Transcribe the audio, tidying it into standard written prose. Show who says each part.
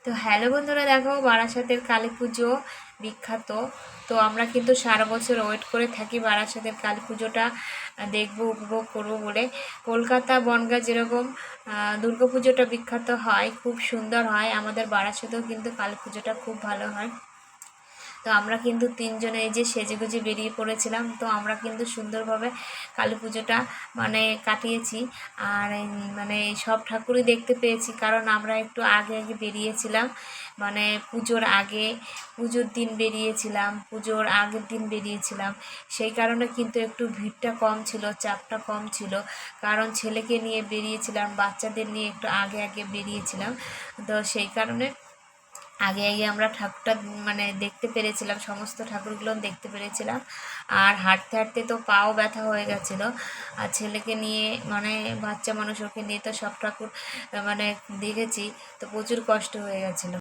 Speaker 1: তো হ্যালো বন্ধুরা, দেখো বারাসাতের কালী পুজো বিখ্যাত। তো আমরা কিন্তু সারা বছর ওয়েট করে থাকি বারাসাতের কালী পুজোটা দেখবো, উপভোগ করবো বলে। কলকাতা বনগাঁ যেরকম দুর্গা পুজোটা বিখ্যাত হয়, খুব সুন্দর হয়, আমাদের বারাসাতেও কিন্তু কালী পুজোটা খুব ভালো হয়। তো আমরা কিন্তু তিনজনে এই যে সেজেগুজে বেরিয়ে পড়েছিলাম। তো আমরা কিন্তু সুন্দরভাবে কালী পুজোটা কাটিয়েছি। আর মানে সব ঠাকুরই দেখতে পেয়েছি, কারণ আমরা একটু আগে আগে বেরিয়েছিলাম, পুজোর আগে, পুজোর দিন বেরিয়েছিলাম, পুজোর আগের দিন বেরিয়েছিলাম। সেই কারণে কিন্তু একটু ভিড়টা কম ছিল, চাপটা কম ছিল, কারণ ছেলেকে নিয়ে বেরিয়েছিলাম, বাচ্চাদের নিয়ে একটু আগে আগে বেরিয়েছিলাম। তো সেই কারণে আগে আগে আমরা ঠাকুরটা দেখতে পেরেছিলাম, সমস্ত ঠাকুরগুলো দেখতে পেরেছিলাম। আর হাঁটতে হাঁটতে তো পাও ব্যথা হয়ে গেছিলো। আর ছেলেকে নিয়ে বাচ্চা মানুষ, ওকে নিয়ে তো সব ঠাকুর দেখেছি, তো প্রচুর কষ্ট হয়ে গেছিলো।